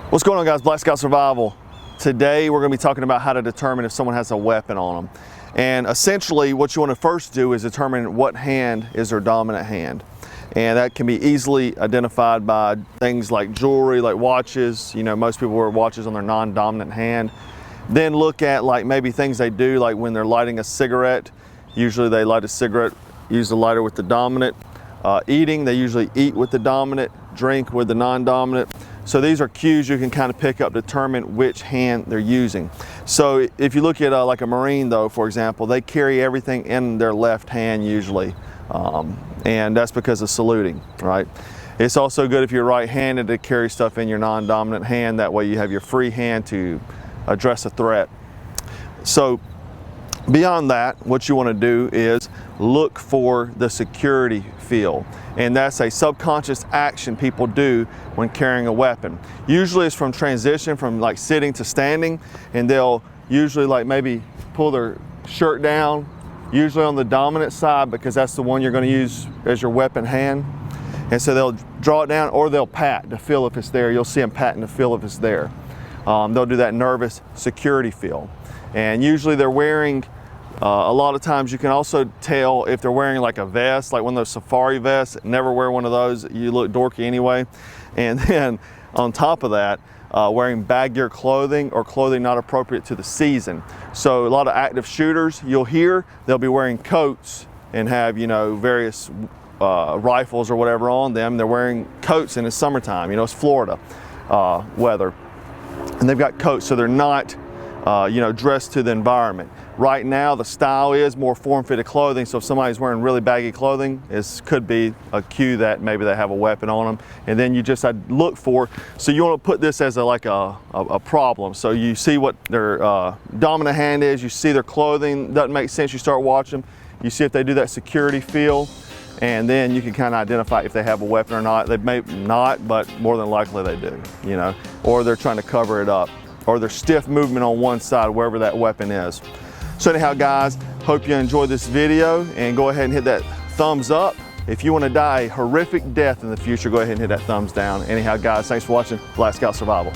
What's going on, guys? Black Scout Survival. Today we're going to be talking about how to determine if someone has a weapon on them. And essentially what you want to first do is determine what hand is their dominant hand. And that can be easily identified by things like jewelry, like watches. You know, most people wear watches on their non-dominant hand. Then look at like maybe things they do, like when they're lighting a cigarette. Usually they light a cigarette, use the lighter with the dominant. Eating, they usually eat with the dominant, drink with the non-dominant. So these are cues you can kind of pick up, determine which hand they're using. So if you look at like a Marine though, for example, they carry everything in their left hand usually. And that's because of saluting, right? It's also good if you're right-handed to carry stuff in your non-dominant hand. That way you have your free hand to address a threat. So beyond that, what you want to do is look for the security feel. And that's a subconscious action people do when carrying a weapon. Usually it's from transition from like sitting to standing, and they'll usually like maybe pull their shirt down, usually on the dominant side because that's the one you're going to use as your weapon hand. And so they'll draw it down, or they'll pat to feel if it's there. You'll see them patting to feel if it's there. They'll do that nervous security feel. And usually they're wearing, a lot of times you can also tell if they're wearing like a vest, like one of those safari vests. Never wear one of those, you look dorky anyway. And then on top of that, wearing baggier clothing or clothing not appropriate to the season. So a lot of active shooters, you'll hear they'll be wearing coats and have, you know, various rifles or whatever on them. They're wearing coats and it's summertime, you know, it's Florida weather. And they've got coats, so they're not you know, dressed to the environment. Right now, the style is more form-fitted clothing, so if somebody's wearing really baggy clothing, it could be a cue that maybe they have a weapon on them. And then you just look for, so you want to put this as like a problem. So you see what their dominant hand is, you see their clothing, doesn't make sense, you start watching, you see if they do that security feel, and then you can kind of identify if they have a weapon or not. They may not, but more than likely they do, you know, or they're trying to cover it up, or there's stiff movement on one side, wherever that weapon is. So anyhow, guys, hope you enjoyed this video, and go ahead and hit that thumbs up. If you want to die a horrific death in the future, go ahead and hit that thumbs down. Anyhow, guys, thanks for watching Black Scout Survival.